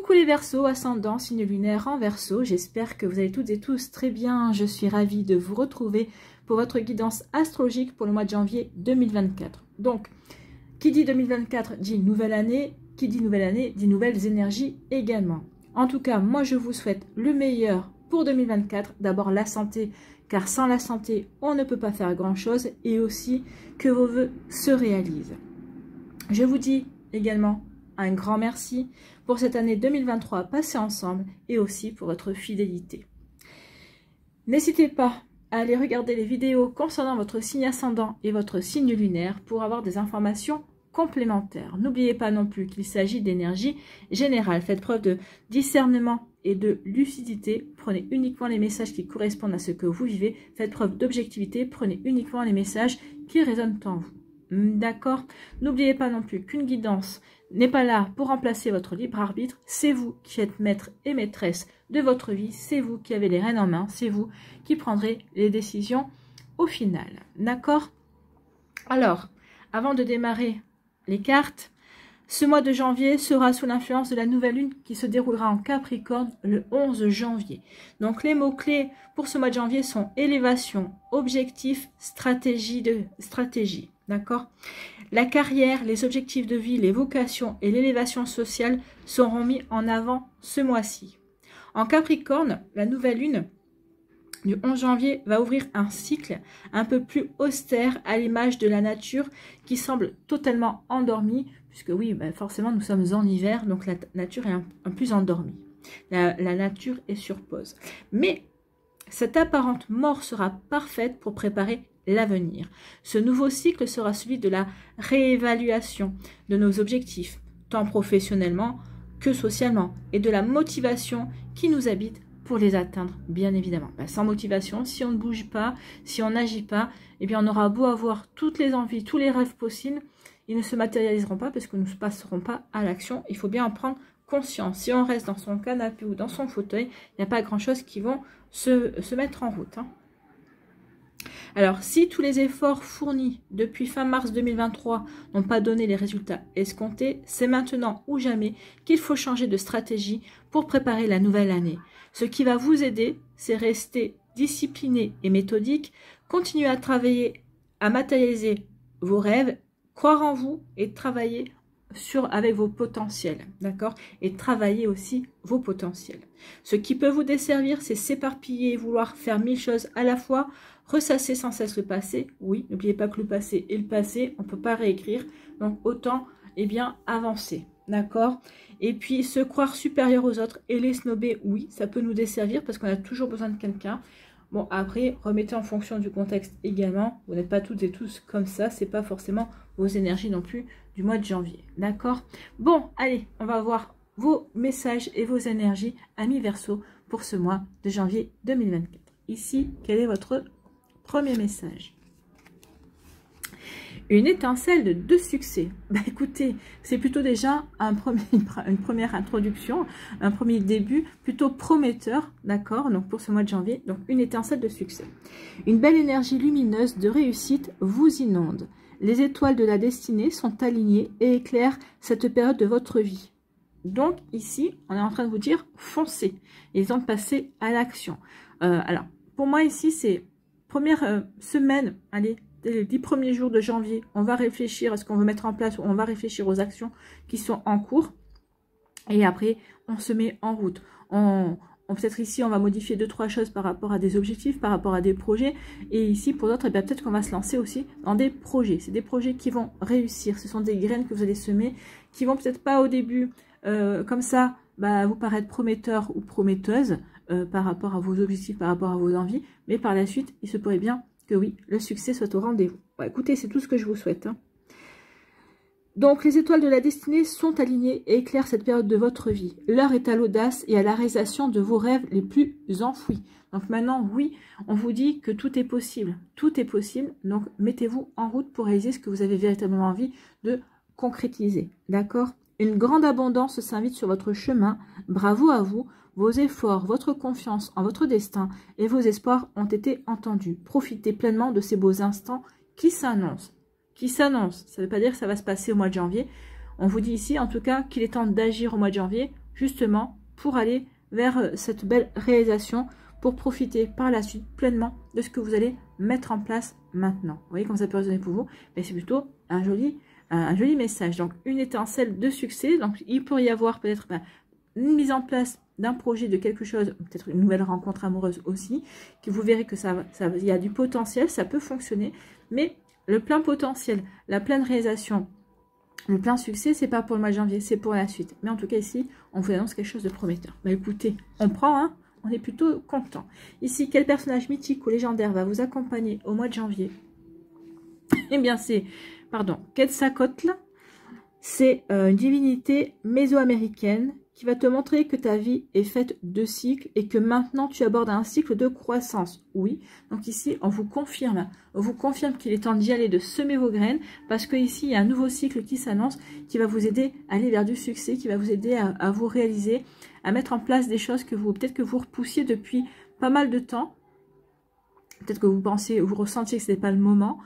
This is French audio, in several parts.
Coucou les Verseaux, ascendant, signe lunaire en Verseau. J'espère que vous allez toutes et tous très bien. Je suis ravie de vous retrouver pour votre guidance astrologique pour le mois de janvier 2024. Donc, qui dit 2024 dit nouvelle année. Qui dit nouvelle année dit nouvelles énergies également. En tout cas, moi je vous souhaite le meilleur pour 2024. D'abord la santé, car sans la santé, on ne peut pas faire grand-chose. Et aussi que vos vœux se réalisent. Je vous dis également un grand merci pour cette année 2023 passée ensemble et aussi pour votre fidélité. N'hésitez pas à aller regarder les vidéos concernant votre signe ascendant et votre signe lunaire pour avoir des informations complémentaires. N'oubliez pas non plus qu'il s'agit d'énergie générale. Faites preuve de discernement et de lucidité. Prenez uniquement les messages qui correspondent à ce que vous vivez. Faites preuve d'objectivité. Prenez uniquement les messages qui résonnent en vous. D'accord? N'oubliez pas non plus qu'une guidance n'est pas là pour remplacer votre libre arbitre. C'est vous qui êtes maître et maîtresse de votre vie. C'est vous qui avez les rênes en main. C'est vous qui prendrez les décisions au final. D'accord? Alors, avant de démarrer les cartes, ce mois de janvier sera sous l'influence de la nouvelle lune qui se déroulera en Capricorne le 11 janvier. Donc les mots-clés pour ce mois de janvier sont élévation, objectif, stratégie. D'accord? La carrière, les objectifs de vie, les vocations et l'élévation sociale seront mis en avant ce mois-ci. En Capricorne, la nouvelle lune du 11 janvier va ouvrir un cycle un peu plus austère à l'image de la nature qui semble totalement endormie, puisque oui, forcément nous sommes en hiver, donc la nature est un peu plus endormie. La nature est sur pause. Mais cette apparente mort sera parfaite pour préparer l'avenir. Ce nouveau cycle sera celui de la réévaluation de nos objectifs, tant professionnellement que socialement, et de la motivation qui nous habite pour les atteindre, bien évidemment. Sans motivation, si on ne bouge pas, si on n'agit pas, eh bien on aura beau avoir toutes les envies, tous les rêves possibles, ils ne se matérialiseront pas parce que nous ne passerons pas à l'action. Il faut bien en prendre conscience. Si on reste dans son canapé ou dans son fauteuil, il n'y a pas grand-chose qui vont se mettre en route. Alors, si tous les efforts fournis depuis fin mars 2023 n'ont pas donné les résultats escomptés, c'est maintenant ou jamais qu'il faut changer de stratégie pour préparer la nouvelle année. Ce qui va vous aider, c'est rester discipliné et méthodique, continuer à travailler, à matérialiser vos rêves, croire en vous et travailler avec vos potentiels, d'accord? Et travailler aussi vos potentiels. Ce qui peut vous desservir, c'est s'éparpiller, vouloir faire 1000 choses à la fois, ressasser sans cesse le passé. Oui, n'oubliez pas que le passé est le passé, on ne peut pas réécrire, donc autant, avancer, d'accord? Et puis, se croire supérieur aux autres et les snobber, oui, ça peut nous desservir parce qu'on a toujours besoin de quelqu'un. Bon, après, remettez en fonction du contexte également. Vous n'êtes pas toutes et tous comme ça. C'est pas forcément vos énergies non plus du mois de janvier. D'accord? Bon, allez, on va voir vos messages et vos énergies, amis Verseau, pour ce mois de janvier 2024. Ici, quel est votre premier message? Une étincelle de succès. Écoutez, c'est plutôt déjà une première introduction, un premier début plutôt prometteur, d'accord? Donc pour ce mois de janvier, donc une étincelle de succès. Une belle énergie lumineuse de réussite vous inonde. Les étoiles de la destinée sont alignées et éclairent cette période de votre vie. Donc ici, on est en train de vous dire foncez. Il est temps de passer à l'action. Alors, pour moi ici, c'est première semaine, allez, les 10 premiers jours de janvier, on va réfléchir à ce qu'on veut mettre en place, on va réfléchir aux actions qui sont en cours. Et après, on se met en route. Peut-être ici, on va modifier 2-3 choses par rapport à des objectifs, par rapport à des projets. Et ici, pour d'autres, peut-être qu'on va se lancer aussi dans des projets. C'est des projets qui vont réussir. Ce sont des graines que vous allez semer, qui vont peut-être pas au début, comme ça, vous paraître prometteurs ou prometteuses par rapport à vos objectifs, par rapport à vos envies. Mais par la suite, il se pourrait bien que oui, le succès soit au rendez-vous. Écoutez, c'est tout ce que je vous souhaite. Donc, les étoiles de la destinée sont alignées et éclairent cette période de votre vie. L'heure est à l'audace et à la réalisation de vos rêves les plus enfouis. Donc maintenant, oui, on vous dit que tout est possible. Tout est possible. Donc, mettez-vous en route pour réaliser ce que vous avez véritablement envie de concrétiser. D'accord? Une grande abondance s'invite sur votre chemin. Bravo à vous. Vos efforts, votre confiance en votre destin et vos espoirs ont été entendus. Profitez pleinement de ces beaux instants qui s'annoncent. Ça ne veut pas dire que ça va se passer au mois de janvier. On vous dit ici, en tout cas, qu'il est temps d'agir au mois de janvier justement pour aller vers cette belle réalisation, pour profiter par la suite pleinement de ce que vous allez mettre en place maintenant. Vous voyez comme ça peut résonner pour vous, mais c'est plutôt un joli message. Donc une étincelle de succès, donc il pourrait y avoir peut-être une mise en place d'un projet, de quelque chose, peut-être une nouvelle rencontre amoureuse aussi, que vous verrez que il y a du potentiel, ça peut fonctionner, mais le plein potentiel, la pleine réalisation, le plein succès, c'est pas pour le mois de janvier, c'est pour la suite. Mais en tout cas ici, on vous annonce quelque chose de prometteur. Bah écoutez, on prend, hein, on est plutôt content. Ici, quel personnage mythique ou légendaire va vous accompagner au mois de janvier? Eh bien c'est, pardon, Quetzalcoatl, c'est une divinité mésoaméricaine qui va te montrer que ta vie est faite de cycles et que maintenant tu abordes un cycle de croissance. Oui, donc ici on vous confirme qu'il est temps d'y aller, de semer vos graines, parce que ici il y a un nouveau cycle qui s'annonce, qui va vous aider à aller vers du succès, qui va vous aider à vous réaliser, à mettre en place des choses que peut-être que vous repoussiez depuis pas mal de temps. Peut-être que vous pensez, vous ressentiez que ce n'était pas le moment,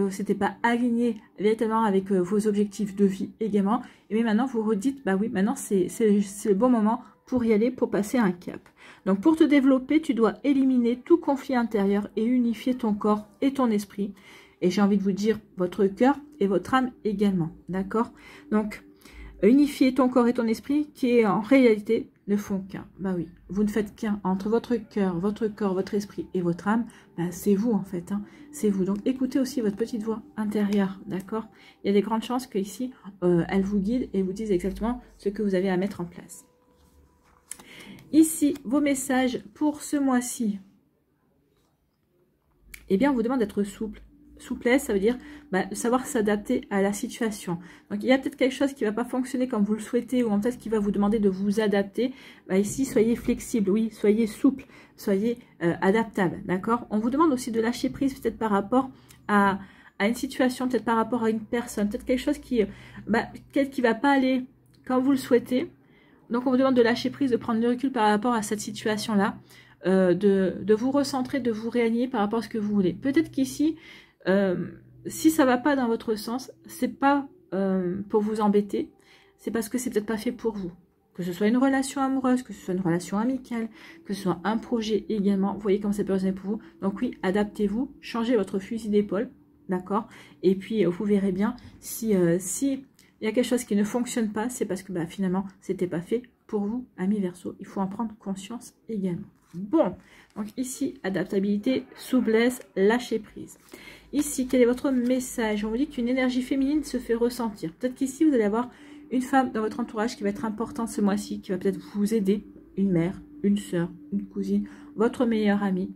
c'était pas aligné véritablement avec vos objectifs de vie également. Et mais maintenant, vous redites, bah oui, maintenant c'est le bon moment pour y aller, pour passer un cap. Donc pour te développer, tu dois éliminer tout conflit intérieur et unifier ton corps et ton esprit. Et j'ai envie de vous dire votre cœur et votre âme également, d'accord? Donc unifier ton corps et ton esprit qui est en réalité ne font qu'un. Bah oui, vous ne faites qu'un entre votre cœur, votre corps, votre esprit et votre âme. Bah, c'est vous en fait, hein, c'est vous. Donc écoutez aussi votre petite voix intérieure, d'accord? Il y a des grandes chances que ici, elle vous guide et vous dise exactement ce que vous avez à mettre en place. Ici, vos messages pour ce mois-ci. Eh bien, on vous demande d'être souple. Souplesse, ça veut dire savoir s'adapter à la situation. Donc, il y a peut-être quelque chose qui ne va pas fonctionner comme vous le souhaitez, ou peut-être qui va vous demander de vous adapter. Ici, soyez flexible, oui, soyez souple, soyez adaptable, d'accord? On vous demande aussi de lâcher prise peut-être par rapport à une situation, peut-être par rapport à une personne, peut-être quelque chose qui ne va pas aller comme vous le souhaitez. Donc, on vous demande de lâcher prise, de prendre le recul par rapport à cette situation-là, de vous recentrer, de vous réaligner par rapport à ce que vous voulez. Peut-être qu'ici, si ça va pas dans votre sens, c'est pas pour vous embêter, c'est parce que c'est peut-être pas fait pour vous. Que ce soit une relation amoureuse, que ce soit une relation amicale, que ce soit un projet également, vous voyez comment ça peut résonner pour vous. Donc oui, adaptez-vous, changez votre fusil d'épaule, d'accord? Et puis vous verrez bien si il y a quelque chose qui ne fonctionne pas, c'est parce que finalement c'était pas fait pour vous, amis Verseau. Il faut en prendre conscience également. Bon, donc ici, adaptabilité, souplesse, lâcher prise. Ici, quel est votre message? On vous dit qu'une énergie féminine se fait ressentir. Peut-être qu'ici, vous allez avoir une femme dans votre entourage qui va être importante ce mois-ci, qui va peut-être vous aider. Une mère, une soeur, une cousine, votre meilleure amie.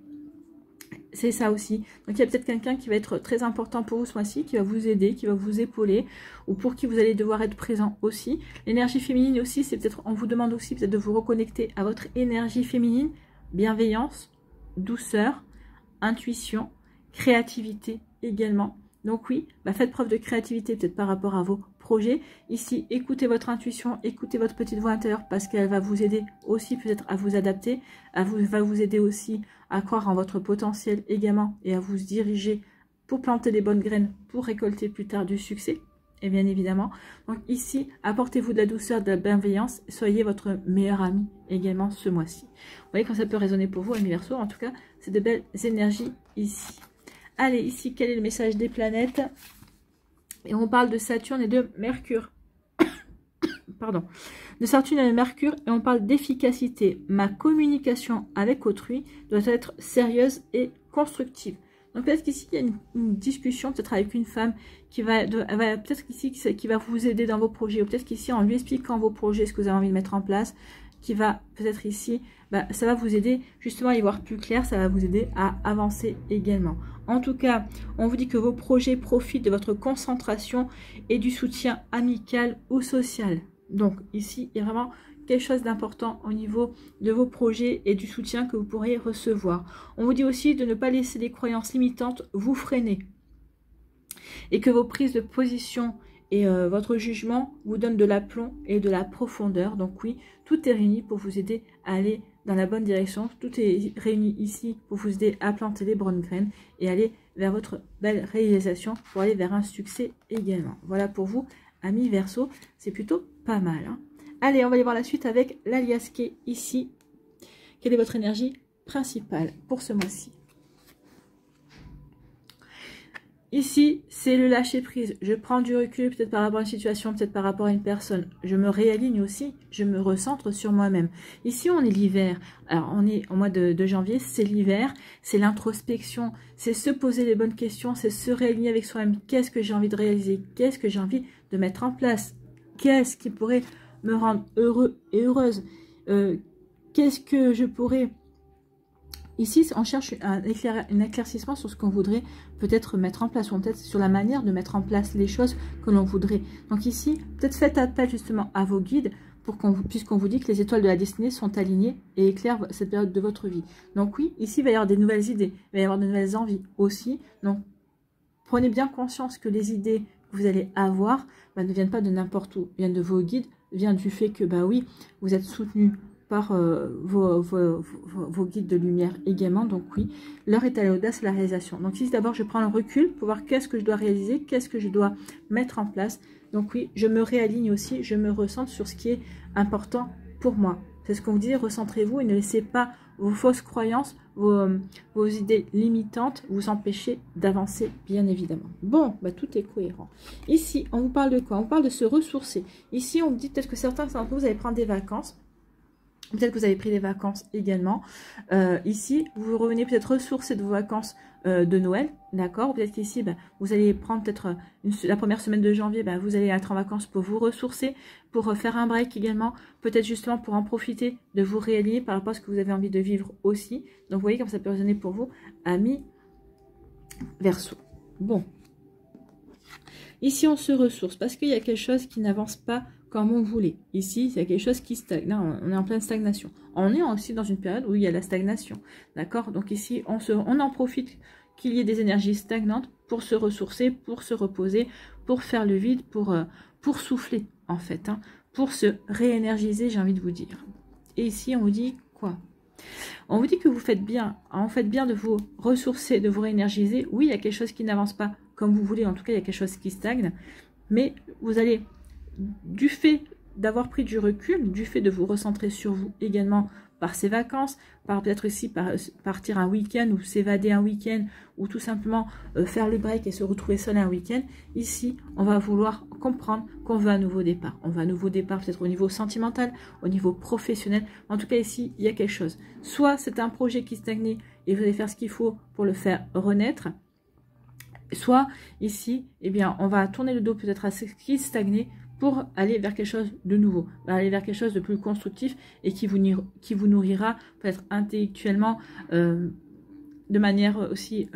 C'est ça aussi. Donc, il y a peut-être quelqu'un qui va être très important pour vous ce mois-ci, qui va vous aider, qui va vous épauler, ou pour qui vous allez devoir être présent aussi. L'énergie féminine aussi, c'est peut-être, on vous demande aussi peut-être de vous reconnecter à votre énergie féminine, bienveillance, douceur, intuition, créativité également. Donc oui, faites preuve de créativité peut-être par rapport à vos projets. Ici, écoutez votre intuition, écoutez votre petite voix intérieure parce qu'elle va vous aider aussi peut-être à vous adapter, va vous aider aussi à croire en votre potentiel également et à vous diriger pour planter les bonnes graines pour récolter plus tard du succès. Et bien évidemment, donc ici, apportez-vous de la douceur, de la bienveillance, soyez votre meilleur ami également ce mois-ci. Vous voyez quand ça peut résonner pour vous, amis Verseau, en tout cas, c'est de belles énergies ici. Allez, ici, quel est le message des planètes? Et on parle de Saturne et de Mercure. Pardon. De Saturne et de Mercure, et on parle d'efficacité. Ma communication avec autrui doit être sérieuse et constructive. Donc peut-être qu'ici, il y a une discussion peut-être avec une femme qui va peut-être ici qui va vous aider dans vos projets, ou peut-être qu'ici, en lui expliquant vos projets, ce que vous avez envie de mettre en place, qui va peut-être ici, ça va vous aider justement à y voir plus clair, ça va vous aider à avancer également. En tout cas, on vous dit que vos projets profitent de votre concentration et du soutien amical ou social. Donc ici, il y a vraiment quelque chose d'important au niveau de vos projets et du soutien que vous pourrez recevoir. On vous dit aussi de ne pas laisser les croyances limitantes vous freiner et que vos prises de position et votre jugement vous donnent de l'aplomb et de la profondeur. Donc oui, tout est réuni pour vous aider à aller dans la bonne direction. Tout est réuni ici pour vous aider à planter les bonnes graines et aller vers votre belle réalisation pour aller vers un succès également. Voilà pour vous, amis Verseau, c'est plutôt pas mal, hein. Allez, on va aller voir la suite avec l'alias qui est ici. Quelle est votre énergie principale pour ce mois-ci? Ici, c'est le lâcher prise. Je prends du recul, peut-être par rapport à une situation, peut-être par rapport à une personne. Je me réaligne aussi, je me recentre sur moi-même. Ici, on est l'hiver. Alors, on est au mois de janvier, c'est l'hiver, c'est l'introspection, c'est se poser les bonnes questions, c'est se réaligner avec soi-même. Qu'est-ce que j'ai envie de réaliser? Qu'est-ce que j'ai envie de mettre en place? Qu'est-ce qui pourrait me rendre heureux et heureuse? Qu'est-ce que je pourrais... Ici, on cherche un éclaircissement sur ce qu'on voudrait peut-être mettre en place, ou peut-être sur la manière de mettre en place les choses que l'on voudrait. Donc ici, peut-être faites appel justement à vos guides, puisqu'on vous dit que les étoiles de la destinée sont alignées et éclairent cette période de votre vie. Donc oui, ici, il va y avoir des nouvelles idées, il va y avoir de nouvelles envies aussi. Donc, prenez bien conscience que les idées que vous allez avoir ne viennent pas de n'importe où, viennent de vos guides, viennent du fait que, bah oui, vous êtes soutenu par vos guides de lumière également. Donc oui, l'heure est à l'audace et à la réalisation. Donc ici, d'abord, je prends le recul pour voir qu'est-ce que je dois réaliser, qu'est-ce que je dois mettre en place. Donc oui, je me réaligne aussi, je me recentre sur ce qui est important pour moi. C'est ce qu'on vous dit, recentrez-vous et ne laissez pas vos fausses croyances, vos idées limitantes vous empêcher d'avancer, bien évidemment. Bon, bah, tout est cohérent. Ici, on vous parle de quoi? On parle de se ressourcer. Ici, on vous dit peut-être que certains d'entre vous allez prendre des vacances. Peut-être que vous avez pris des vacances également. Ici, vous revenez peut-être ressourcer de vos vacances de Noël, d'accord? Peut-être qu'ici, vous allez prendre peut-être la première semaine de janvier, vous allez être en vacances pour vous ressourcer, pour faire un break également, peut-être justement pour en profiter, de vous réaligner par rapport à ce que vous avez envie de vivre aussi. Donc, vous voyez comme ça peut résonner pour vous, amis Verseau. Bon. Ici, on se ressource parce qu'il y a quelque chose qui n'avance pas comme on voulait. Ici, il y a quelque chose qui stagne. Là, on est en pleine stagnation. On est aussi dans une période où il y a la stagnation. D'accord? Donc ici, on en profite qu'il y ait des énergies stagnantes pour se ressourcer, pour se reposer, pour faire le vide, pour souffler, en fait. Hein, pour se réénergiser, j'ai envie de vous dire. Et ici, on vous dit quoi? On vous dit que vous faites bien. En fait bien de vous ressourcer, de vous réénergiser. Oui, il y a quelque chose qui n'avance pas comme vous voulez. En tout cas, il y a quelque chose qui stagne. Mais vous allez... Du fait d'avoir pris du recul, du fait de vous recentrer sur vous également par ces vacances, par peut-être aussi partir un week-end ou s'évader un week-end ou tout simplement faire le break et se retrouver seul un week-end, ici on va vouloir comprendre qu'on veut un nouveau départ. On veut un nouveau départ peut-être au niveau sentimental, au niveau professionnel. En tout cas ici il y a quelque chose. Soit c'est un projet qui stagnait et vous allez faire ce qu'il faut pour le faire renaître. Soit ici, eh bien, on va tourner le dos peut-être à ce qui stagnait pour aller vers quelque chose de nouveau, aller vers quelque chose de plus constructif et qui vous nourrira peut-être intellectuellement, de manière aussi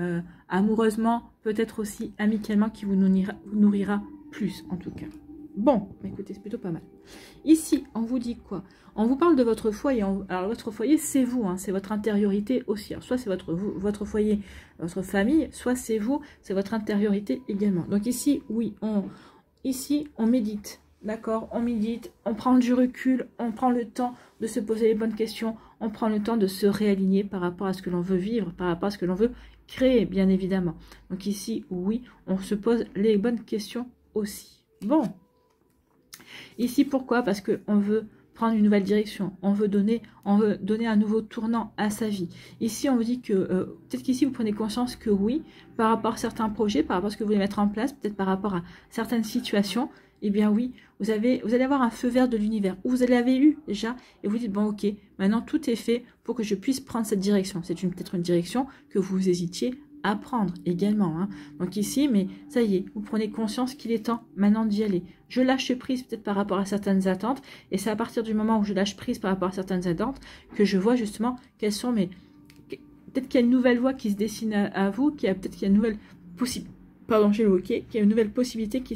amoureusement, peut-être aussi amicalement, qui vous nourrira plus en tout cas. Bon, écoutez, c'est plutôt pas mal. Ici, on vous dit quoi? On vous parle de votre foyer. Alors, votre foyer, c'est vous, hein, c'est votre intériorité aussi. Alors, soit c'est votre foyer, votre famille, soit c'est vous, c'est votre intériorité également. Donc ici, oui, ici, on médite, d'accord? On médite, on prend du recul, on prend le temps de se poser les bonnes questions, on prend le temps de se réaligner par rapport à ce que l'on veut vivre, par rapport à ce que l'on veut créer, bien évidemment. Donc ici, oui, on se pose les bonnes questions aussi. Bon. Ici, pourquoi? Parce qu'on veut prendre une nouvelle direction, on veut donner un nouveau tournant à sa vie. Ici, on vous dit que, peut-être qu'ici, vous prenez conscience que oui, par rapport à certains projets, par rapport à ce que vous voulez mettre en place, peut-être par rapport à certaines situations, eh bien oui, vous allez avoir un feu vert de l'univers, où vous l'avez eu déjà, et vous dites, bon ok, maintenant tout est fait pour que je puisse prendre cette direction. C'est peut-être une direction que vous hésitiez à prendre également. Hein. Donc ici, mais ça y est, vous prenez conscience qu'il est temps maintenant d'y aller. Je lâche prise peut-être par rapport à certaines attentes, et c'est à partir du moment où je lâche prise par rapport à certaines attentes que je vois justement quelles sont mes... Peut-être qu'il y a une nouvelle voie qui se dessine à vous, peut-être qu'il y a une nouvelle possibilité, pardon, j'ai le hockey, qu'il y a une nouvelle possibilité qui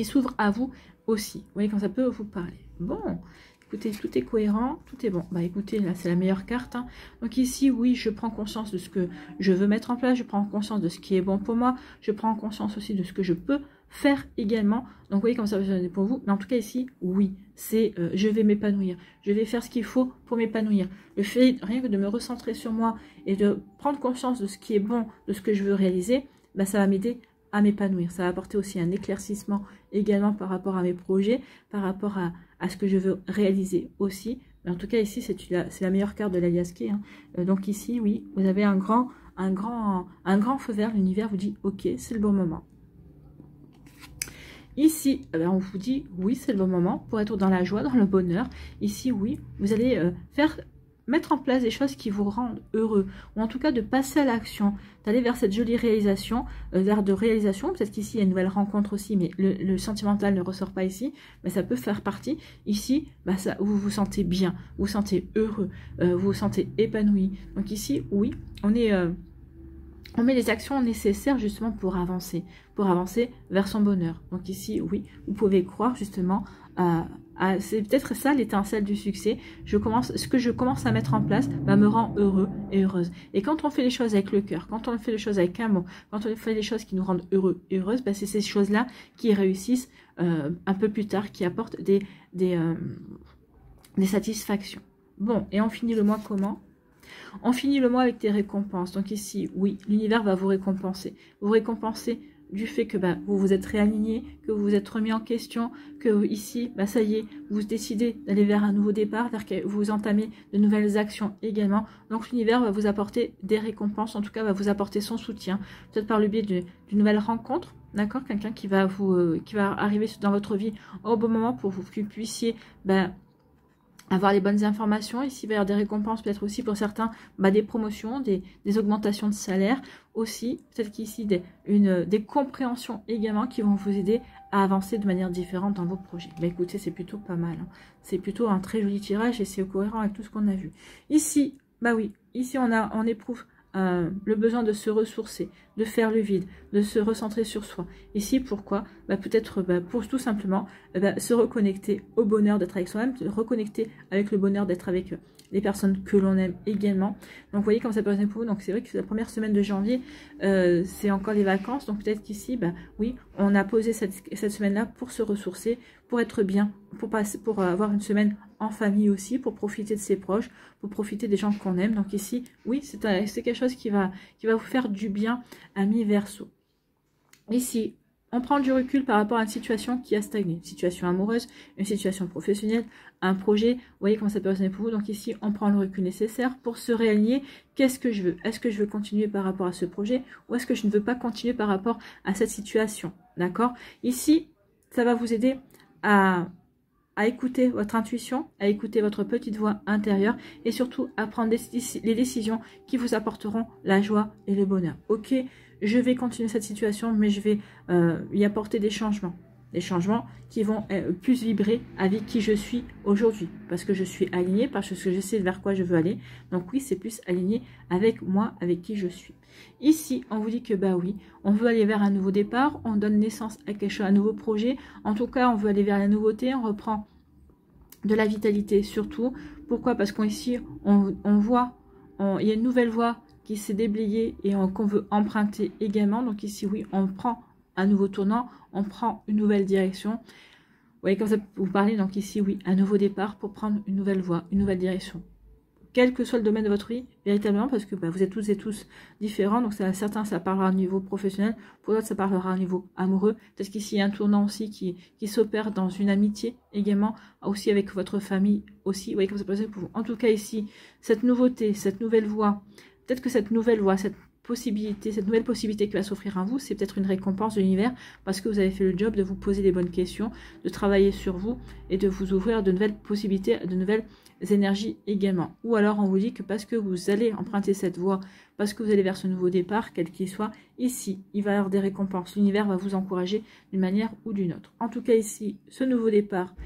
s'ouvre à vous aussi. Vous voyez quand ça peut vous parler. Bon, écoutez, tout est cohérent, tout est bon. Bah écoutez, là c'est la meilleure carte. Hein. Donc ici, oui, je prends conscience de ce que je veux mettre en place, je prends conscience de ce qui est bon pour moi, je prends conscience aussi de ce que je peux faire également. Donc vous voyez comme ça va sonner pour vous. Mais en tout cas ici, oui, c'est je vais m'épanouir. Je vais faire ce qu'il faut pour m'épanouir. Le fait rien que de me recentrer sur moi et de prendre conscience de ce qui est bon, de ce que je veux réaliser, bah, ça va m'aider à m'épanouir. Ça va apporter aussi un éclaircissement également par rapport à mes projets, par rapport à ce que je veux réaliser aussi. Mais en tout cas, ici, c'est la meilleure carte de l'aliasqué. Hein. Donc ici, oui, vous avez un grand feu vert. L'univers vous dit, ok, c'est le bon moment. Ici, on vous dit, oui, c'est le bon moment pour être dans la joie, dans le bonheur. Ici, oui, vous allez mettre en place des choses qui vous rendent heureux, ou en tout cas de passer à l'action, d'aller vers cette jolie réalisation, vers de réalisation. Peut-être qu'ici, il y a une nouvelle rencontre aussi, mais le sentimental ne ressort pas ici, mais ça peut faire partie. Ici, bah, vous vous sentez bien, vous vous sentez heureux, vous vous sentez épanoui. Donc ici, oui, on met les actions nécessaires justement pour avancer vers son bonheur. Donc ici, oui, vous pouvez croire justement c'est peut-être ça l'étincelle du succès. Ce que je commence à mettre en place me rend heureux et heureuse. Et quand on fait les choses avec le cœur, quand on fait les choses avec amour, quand on fait les choses qui nous rendent heureux et heureuses, c'est ces choses-là qui réussissent un peu plus tard, qui apportent des satisfactions. Bon, et on finit le mois comment ? On finit le mois avec des récompenses. Donc ici, oui, l'univers va vous récompenser. Vous récompenser du fait que vous vous êtes réaligné, que vous vous êtes remis en question, que ici, ça y est, vous décidez d'aller vers un nouveau départ, vers que vous entamez de nouvelles actions également. Donc l'univers va vous apporter des récompenses, en tout cas va vous apporter son soutien, peut-être par le biais d'une nouvelle rencontre. D'accord, quelqu'un qui va arriver dans votre vie au bon moment pour que vous puissiez avoir les bonnes informations. Ici, il va y avoir des récompenses, peut-être aussi pour certains, des promotions, des augmentations de salaire. Aussi, peut-être qu'ici, des compréhensions également qui vont vous aider à avancer de manière différente dans vos projets. Écoutez, c'est plutôt pas mal. Hein. C'est plutôt un très joli tirage et c'est cohérent avec tout ce qu'on a vu. Ici, oui, ici, on éprouve le besoin de se ressourcer, de faire le vide, de se recentrer sur soi. Ici, pourquoi? Peut-être pour tout simplement se reconnecter au bonheur d'être avec soi-même, se reconnecter avec le bonheur d'être avec les personnes que l'on aime également. Donc, vous voyez comme ça peut être pour vous. Donc, c'est vrai que c'est la première semaine de janvier, c'est encore les vacances. Donc, peut-être qu'ici, oui, on a posé cette semaine-là pour se ressourcer, pour être bien, pour avoir une semaine en famille aussi, pour profiter de ses proches, pour profiter des gens qu'on aime. Donc ici, oui, c'est quelque chose qui va vous faire du bien, ami Verseau. Ici, on prend du recul par rapport à une situation qui a stagné, une situation amoureuse, une situation professionnelle, un projet. Vous voyez comment ça peut résonner pour vous. Donc ici, on prend le recul nécessaire pour se réaligner. Qu'est-ce que je veux? Est-ce que je veux continuer par rapport à ce projet ou est-ce que je ne veux pas continuer par rapport à cette situation? D'accord? Ici, ça va vous aider à écouter votre intuition, à écouter votre petite voix intérieure et surtout à prendre les décisions qui vous apporteront la joie et le bonheur. Ok, je vais continuer cette situation, mais je vais y apporter des changements qui vont plus vibrer avec qui je suis aujourd'hui, parce que je suis alignée, parce que je sais vers quoi je veux aller. Donc oui, c'est plus aligné avec moi, avec qui je suis. Ici, on vous dit que oui, on veut aller vers un nouveau départ, on donne naissance à quelque chose, à un nouveau projet. En tout cas, on veut aller vers la nouveauté, on reprend de la vitalité surtout. Pourquoi? Parce qu'ici, on voit, il y a une nouvelle voie qui s'est déblayée et qu'on veut emprunter également. Donc ici, oui, on prend un nouveau tournant, on prend une nouvelle direction. Vous voyez, comme ça, vous parlez, donc ici, oui, un nouveau départ pour prendre une nouvelle voie, une nouvelle direction. Quel que soit le domaine de votre vie, véritablement, parce que vous êtes toutes et tous différents. Donc, certains, ça parlera au niveau professionnel. Pour d'autres, ça parlera au niveau amoureux. Peut-être qu'ici, il y a un tournant aussi qui s'opère dans une amitié également, aussi avec votre famille aussi. Vous voyez, comme ça peut être pour vous. En tout cas, ici, cette nouveauté, cette nouvelle voie, peut-être que cette nouvelle voie, cette nouvelle possibilité qui va s'offrir à vous, c'est peut-être une récompense de l'univers parce que vous avez fait le job de vous poser les bonnes questions, de travailler sur vous et de vous ouvrir de nouvelles possibilités, de nouvelles énergies également. Ou alors on vous dit que parce que vous allez emprunter cette voie, parce que vous allez vers ce nouveau départ, quel qu'il soit, ici, il va y avoir des récompenses. L'univers va vous encourager d'une manière ou d'une autre. En tout cas ici, ce nouveau départ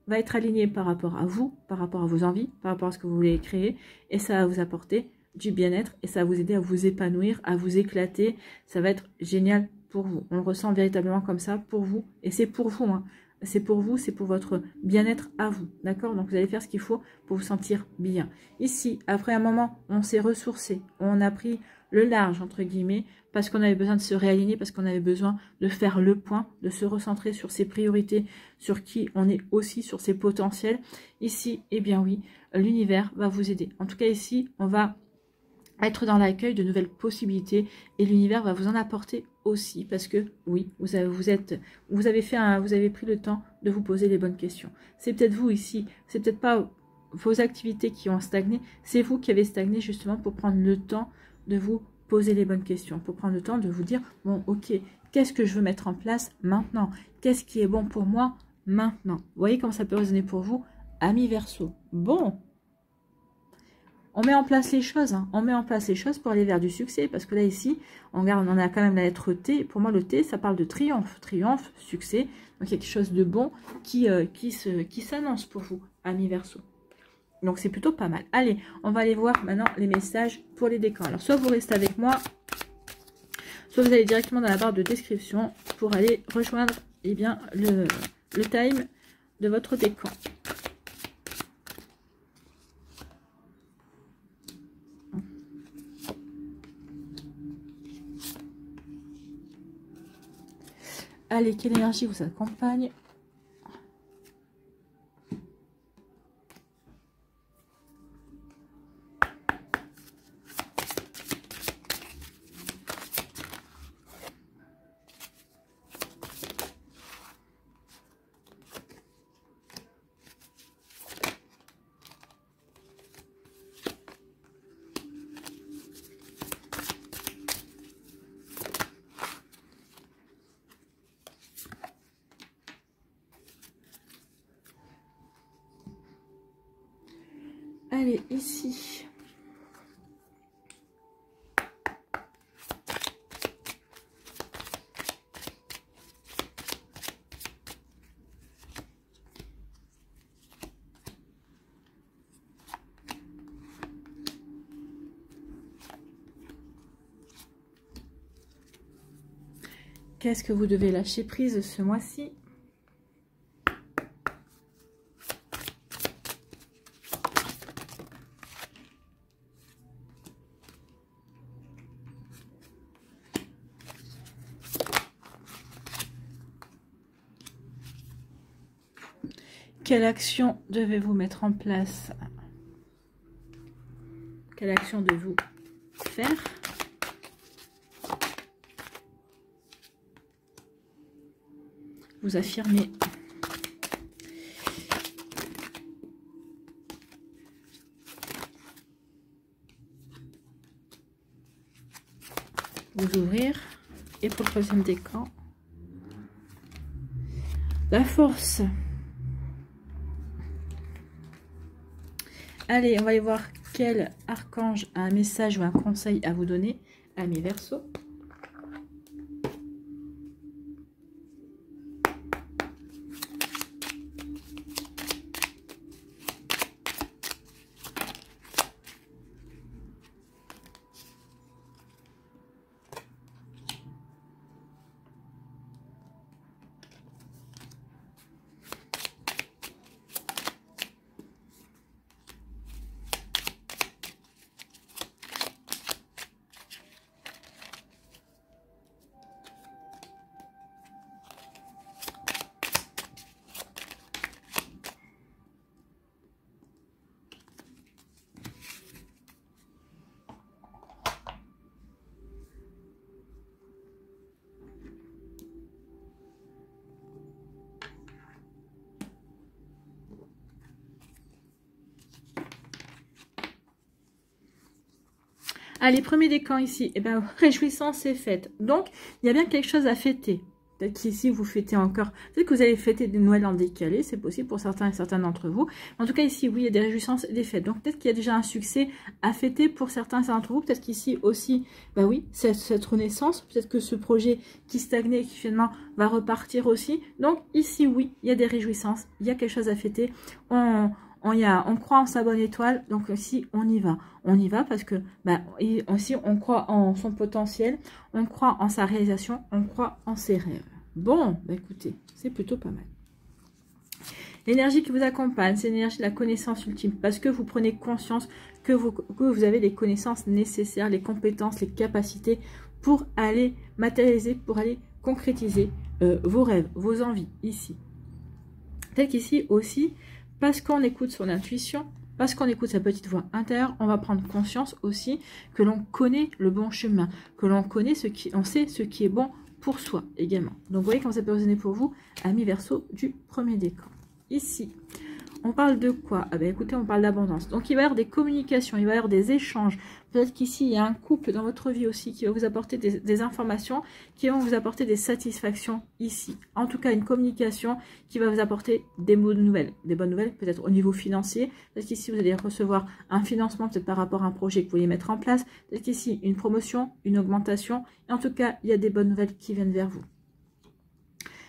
va être aligné par rapport à vous, par rapport à vos envies, par rapport à ce que vous voulez créer et ça va vous apporter du bien-être et ça va vous aider à vous épanouir, à vous éclater. Ça va être génial pour vous. On le ressent véritablement comme ça pour vous et c'est pour vous. Hein. C'est pour vous, c'est pour votre bien-être à vous. D'accord? Donc vous allez faire ce qu'il faut pour vous sentir bien. Ici, après un moment, on s'est ressourcé. On a pris le large, entre guillemets, parce qu'on avait besoin de se réaligner, parce qu'on avait besoin de faire le point, de se recentrer sur ses priorités, sur qui on est aussi, sur ses potentiels. Ici, eh bien oui, l'univers va vous aider. En tout cas, ici, on va être dans l'accueil de nouvelles possibilités et l'univers va vous en apporter aussi parce que oui, vous avez pris le temps de vous poser les bonnes questions. C'est peut-être vous ici, c'est peut-être pas vos activités qui ont stagné, c'est vous qui avez stagné justement pour prendre le temps de vous poser les bonnes questions, pour prendre le temps de vous dire bon ok, qu'est-ce que je veux mettre en place maintenant? Qu'est-ce qui est bon pour moi maintenant? Vous voyez comment ça peut résonner pour vous, amis Verseau. Bon, on met en place les choses, hein. On met en place les choses pour aller vers du succès, parce que là, ici, on a quand même la lettre T. Pour moi, le T, ça parle de triomphe, triomphe, succès. Donc, il y a quelque chose de bon qui s'annonce pour vous, amis Verseau. Donc, c'est plutôt pas mal. Allez, on va aller voir maintenant les messages pour les décans. Alors, soit vous restez avec moi, soit vous allez directement dans la barre de description pour aller rejoindre, eh bien, le time de votre décan. Allez, quelle énergie vous accompagne? Allez, ici. Qu'est-ce que vous devez lâcher prise ce mois-ci? Quelle action devez-vous mettre en place? Quelle action devez-vous faire? Vous affirmez. Vous ouvrir. Et pour le troisième décan, la force. Allez, on va aller voir quel archange a un message ou un conseil à vous donner, amis Verseau. Allez, premier décan ici, eh ben, réjouissance est faite. Donc, il y a bien quelque chose à fêter. Peut-être qu'ici, vous fêtez encore, peut-être que vous allez fêter des Noëls en décalé, c'est possible pour certains et certains d'entre vous. En tout cas, ici, oui, il y a des réjouissances et des fêtes. Donc, peut-être qu'il y a déjà un succès à fêter pour certains et certains d'entre vous. Peut-être qu'ici aussi, bah oui, cette renaissance, peut-être que ce projet qui stagnait et qui finalement va repartir aussi. Donc, ici, oui, il y a des réjouissances, il y a quelque chose à fêter. On croit en sa bonne étoile, donc ici on y va. On y va parce que aussi on croit en son potentiel, on croit en sa réalisation, on croit en ses rêves. Bon, bah écoutez, c'est plutôt pas mal. L'énergie qui vous accompagne, c'est l'énergie de la connaissance ultime, parce que vous prenez conscience que vous avez les connaissances nécessaires, les compétences, les capacités pour aller matérialiser, pour aller concrétiser vos rêves, vos envies ici. Peut-être qu'ici aussi, parce qu'on écoute son intuition, parce qu'on écoute sa petite voix intérieure, on va prendre conscience aussi que l'on connaît le bon chemin, que l'on connaît on sait ce qui est bon pour soi également. Donc, vous voyez comment ça peut résonner pour vous, amis Verseau du premier décan. Ici, on parle de quoi? Ah ben écoutez, on parle d'abondance. Donc, il va y avoir des communications, il va y avoir des échanges. Peut-être qu'ici, il y a un couple dans votre vie aussi qui va vous apporter des informations, qui vont vous apporter des satisfactions ici. En tout cas, une communication qui va vous apporter des bonnes nouvelles. Des bonnes nouvelles, peut-être au niveau financier. Peut-être qu'ici, vous allez recevoir un financement, peut-être par rapport à un projet que vous voulez mettre en place. Peut-être qu'ici, une promotion, une augmentation. Et en tout cas, il y a des bonnes nouvelles qui viennent vers vous.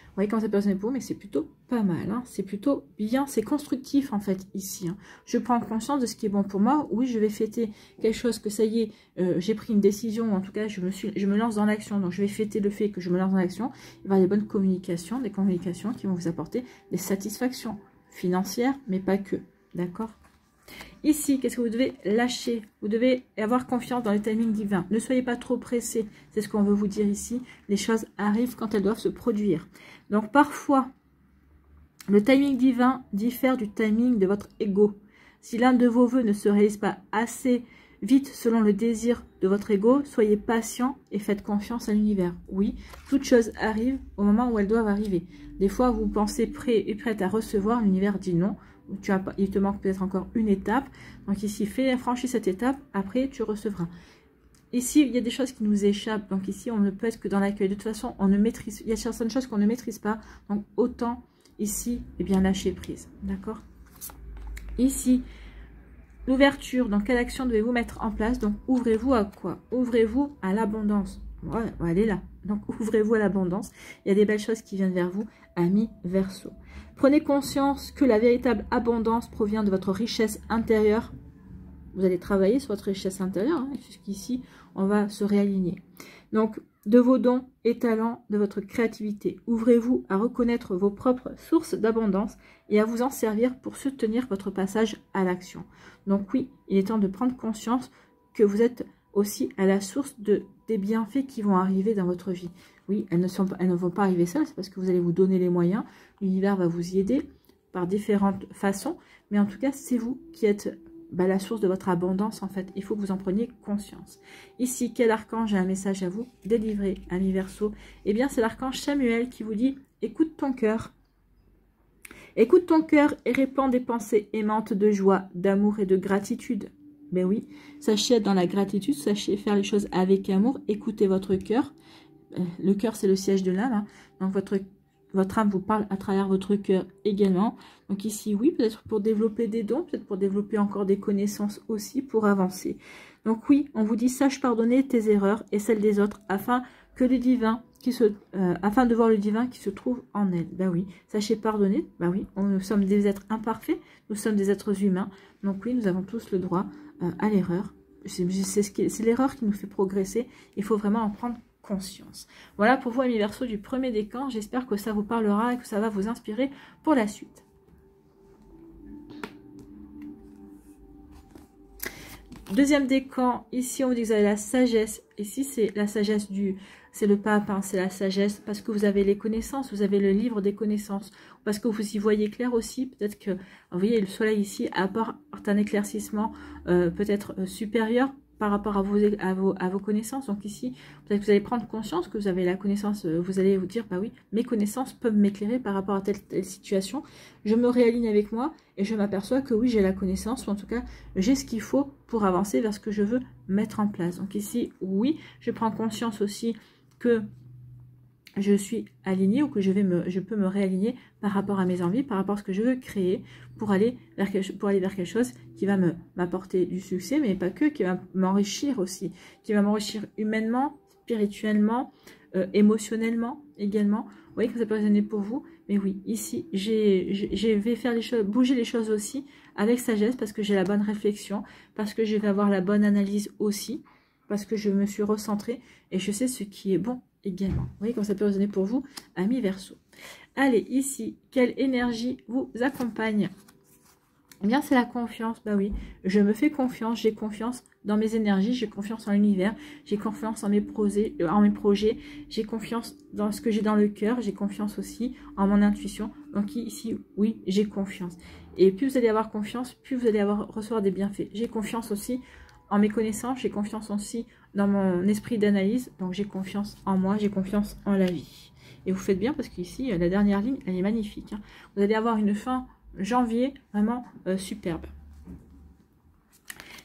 Vous voyez comment ça peut résonner pour vous, mais c'est plutôt pas mal. Hein. C'est plutôt bien, c'est constructif en fait ici. Hein. Je prends conscience de ce qui est bon pour moi. Oui, je vais fêter quelque chose que ça y est, j'ai pris une décision. En tout cas, je me lance dans l'action. Donc, je vais fêter le fait que je me lance dans l'action. Il va y avoir des bonnes communications, des communications qui vont vous apporter des satisfactions financières, mais pas que. D'accord ? Ici, qu'est-ce que vous devez lâcher? Vous devez avoir confiance dans le timing divin. Ne soyez pas trop pressé. C'est ce qu'on veut vous dire ici. Les choses arrivent quand elles doivent se produire. Donc, parfois, le timing divin diffère du timing de votre ego. Si l'un de vos vœux ne se réalise pas assez vite selon le désir de votre ego, soyez patient et faites confiance à l'univers. Oui, toutes choses arrivent au moment où elles doivent arriver. Des fois, vous pensez prêt et prête à recevoir, l'univers dit non. Il te manque peut-être encore une étape. Donc ici, franchis cette étape, après tu recevras. Ici, il y a des choses qui nous échappent. Donc ici, on ne peut être que dans l'accueil. De toute façon, on ne maîtrise. Il y a certaines choses qu'on ne maîtrise pas. Donc autant ici, eh bien, lâcher prise. D'accord? Ici, l'ouverture. Dans quelle action devez-vous mettre en place? Donc ouvrez-vous à quoi? Ouvrez-vous à l'abondance. Voilà, elle est là. Donc ouvrez-vous à l'abondance. Il y a des belles choses qui viennent vers vous, amis Verseau. Prenez conscience que la véritable abondance provient de votre richesse intérieure. Vous allez travailler sur votre richesse intérieure, hein, puisqu'ici, on va se réaligner. Donc, de vos dons et talents, de votre créativité. Ouvrez-vous à reconnaître vos propres sources d'abondance et à vous en servir pour soutenir votre passage à l'action. Donc oui, il est temps de prendre conscience que vous êtes aussi à la source des bienfaits qui vont arriver dans votre vie. Oui, elles ne vont pas arriver seules, c'est parce que vous allez vous donner les moyens. L'univers va vous y aider par différentes façons. Mais en tout cas, c'est vous qui êtes la source de votre abondance, en fait. Il faut que vous en preniez conscience. Ici, quel archange a un message à vous délivrer, amis Verseau? Eh bien, c'est l'archange Samuel qui vous dit « Écoute ton cœur. Écoute ton cœur et répands des pensées aimantes de joie, d'amour et de gratitude. » Ben oui, sachez être dans la gratitude, sachez faire les choses avec amour, écoutez votre cœur. Le cœur, c'est le siège de l'âme. Hein. Donc, votre âme vous parle à travers votre cœur également. Donc ici, oui, peut-être pour développer des dons, peut-être pour développer encore des connaissances aussi, pour avancer. Donc oui, on vous dit, sache pardonner tes erreurs et celles des autres, afin que le divin afin de voir le divin qui se trouve en elle. Ben oui, sachez pardonner. Ben oui, nous sommes des êtres imparfaits, nous sommes des êtres humains. Donc oui, nous avons tous le droit à l'erreur. C'est l'erreur qui nous fait progresser. Il faut vraiment en prendre conscience. Voilà pour vous, amis Verseau du premier décan. J'espère que ça vous parlera et que ça va vous inspirer pour la suite. Deuxième décan, ici on vous dit que vous avez la sagesse. Ici c'est la sagesse c'est le pape, hein, c'est la sagesse, parce que vous avez les connaissances, vous avez le livre des connaissances, parce que vous y voyez clair aussi. Peut-être que, vous voyez, le soleil ici apporte un éclaircissement peut-être supérieur par rapport à vos connaissances. Donc ici, peut-être que vous allez prendre conscience que vous avez la connaissance, vous allez vous dire, bah oui, mes connaissances peuvent m'éclairer par rapport à telle situation. Je me réaligne avec moi et je m'aperçois que oui, j'ai la connaissance, ou en tout cas, j'ai ce qu'il faut pour avancer vers ce que je veux mettre en place. Donc ici, oui, je prends conscience aussi que je suis alignée ou que je peux me réaligner par rapport à mes envies, par rapport à ce que je veux créer pour aller vers quelque chose qui va m'apporter du succès, mais pas que, qui va m'enrichir aussi, qui va m'enrichir humainement, spirituellement, émotionnellement également. Vous voyez que ça peut résonner pour vous, mais oui, ici, je vais faire les choses, bouger les choses aussi avec sagesse, parce que j'ai la bonne réflexion, parce que je vais avoir la bonne analyse aussi, parce que je me suis recentrée et je sais ce qui est bon également. Vous voyez comment ça peut résonner pour vous, amis Verseau. Allez, ici, quelle énergie vous accompagne? Eh bien, c'est la confiance. Bah oui, je me fais confiance, j'ai confiance dans mes énergies, j'ai confiance en l'univers, j'ai confiance en mes projets, j'ai confiance dans ce que j'ai dans le cœur, j'ai confiance aussi en mon intuition. Donc ici, oui, j'ai confiance. Et plus vous allez avoir confiance, plus vous allez recevoir des bienfaits. J'ai confiance aussi en mes connaissances, j'ai confiance aussi dans mon esprit d'analyse. Donc j'ai confiance en moi, j'ai confiance en la vie. Et vous faites bien parce qu'ici, la dernière ligne, elle est magnifique. Hein. Vous allez avoir une fin janvier vraiment superbe.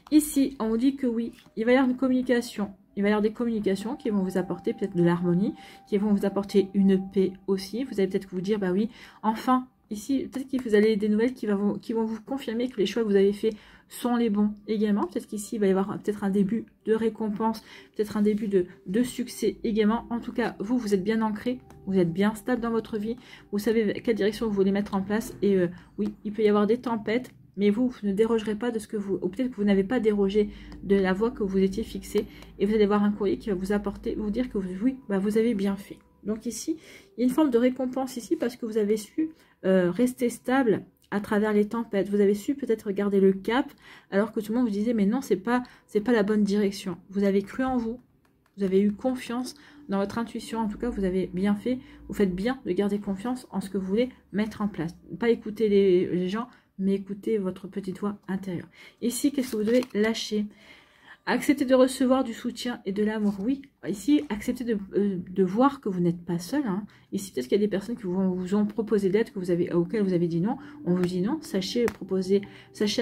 Ici, on vous dit que oui, il va y avoir une communication. Il va y avoir des communications qui vont vous apporter peut-être de l'harmonie, qui vont vous apporter une paix aussi. Vous allez peut-être vous dire, bah oui, enfin, ici, peut-être que vous allez des nouvelles qui vont vous confirmer que les choix que vous avez faits sont les bons également. Peut-être qu'ici, il va y avoir peut-être un début de récompense, peut-être un début de succès également. En tout cas, vous êtes bien ancré, vous êtes bien stable dans votre vie. Vous savez quelle direction vous voulez mettre en place. Et oui, il peut y avoir des tempêtes, mais vous ne dérogerez pas de ce que vous... Ou peut-être que vous n'avez pas dérogé de la voie que vous étiez fixée. Et vous allez avoir un courrier qui va vous apporter, vous dire que oui, bah vous avez bien fait. Donc ici, il y a une forme de récompense ici parce que vous avez su rester stable à travers les tempêtes. Vous avez su peut-être garder le cap alors que tout le monde vous disait mais non, c'est pas la bonne direction. Vous avez cru en vous, vous avez eu confiance dans votre intuition. En tout cas, vous avez bien fait, vous faites bien de garder confiance en ce que vous voulez mettre en place. Pas écouter les gens, mais écoutez votre petite voix intérieure. Ici, qu'est-ce que vous devez lâcher? Accepter de recevoir du soutien et de l'amour, oui. Ici, accepter de voir que vous n'êtes pas seul. Hein. Ici, peut-être qu'il y a des personnes qui vous ont proposé l'aide auxquelles vous avez dit non. On vous dit non. Sachez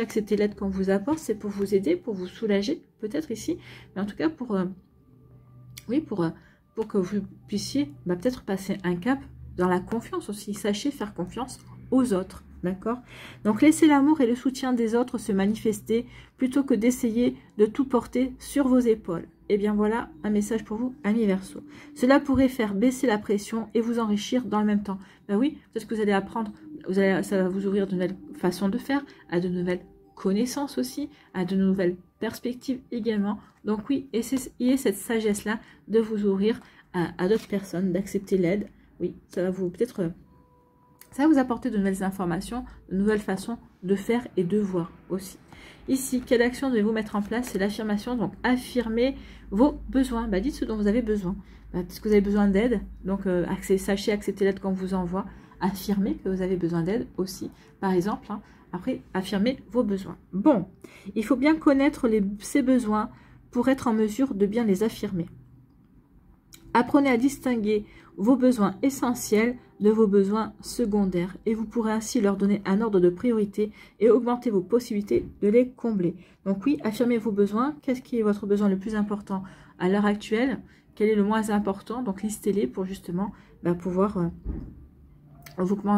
accepter l'aide qu'on vous apporte. C'est pour vous aider, pour vous soulager, peut-être ici. Mais en tout cas, pour que vous puissiez peut-être passer un cap dans la confiance aussi. Sachez faire confiance aux autres. D'accord? Donc, laissez l'amour et le soutien des autres se manifester plutôt que d'essayer de tout porter sur vos épaules. Et bien voilà un message pour vous, amis Verseau. Cela pourrait faire baisser la pression et vous enrichir dans le même temps. Ben oui, peut-être que vous allez apprendre, ça va vous ouvrir de nouvelles façons de faire, à de nouvelles connaissances aussi, à de nouvelles perspectives également. Donc oui, ayez cette sagesse-là de vous ouvrir à d'autres personnes, d'accepter l'aide. Oui, ça va vous peut-être... Ça va vous apporter de nouvelles informations, de nouvelles façons de faire et de voir aussi. Ici, quelle action devez-vous mettre en place? C'est l'affirmation. Donc, affirmez vos besoins. Bah, dites ce dont vous avez besoin. Est-ce que vous avez besoin d'aide? Donc, sachez accepter l'aide qu'on vous envoie. Affirmez que vous avez besoin d'aide aussi. Par exemple, hein. Après, affirmez vos besoins. Bon, il faut bien connaître ces besoins pour être en mesure de bien les affirmer. Apprenez à distinguer vos besoins essentiels de vos besoins secondaires et vous pourrez ainsi leur donner un ordre de priorité et augmenter vos possibilités de les combler. Donc oui, affirmez vos besoins. Qu'est-ce qui est votre besoin le plus important à l'heure actuelle? Quel est le moins important? Donc listez-les pour justement pouvoir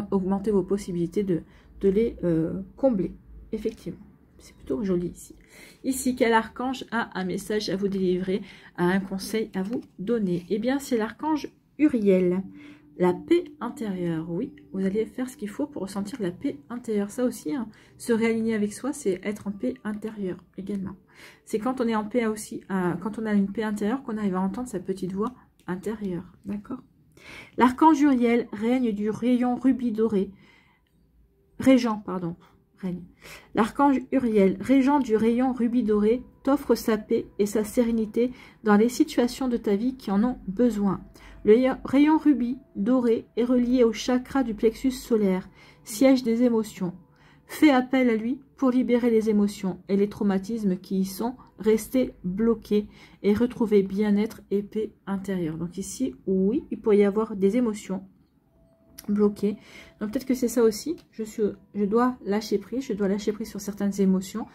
augmenter vos possibilités de les combler. Effectivement, c'est plutôt joli ici. Ici, quel archange a un message à vous délivrer, a un conseil à vous donner? Eh bien, c'est l'archange Uriel. La paix intérieure, oui, vous allez faire ce qu'il faut pour ressentir la paix intérieure. Ça aussi, hein, se réaligner avec soi, c'est être en paix intérieure également. C'est quand on est en paix aussi, quand on a une paix intérieure, qu'on arrive à entendre sa petite voix intérieure, d'accord? L'archange Uriel règne du rayon rubis doré, régent. L'archange Uriel, régent du rayon rubis doré, t'offre sa paix et sa sérénité dans les situations de ta vie qui en ont besoin. Le rayon rubis doré est relié au chakra du plexus solaire, siège des émotions. Fais appel à lui pour libérer les émotions et les traumatismes qui y sont restés bloqués et retrouver bien-être et paix intérieure. Donc ici, oui, il pourrait y avoir des émotions bloquées. Donc peut-être que c'est ça aussi. Je dois lâcher prise. Je dois lâcher prise sur certaines émotions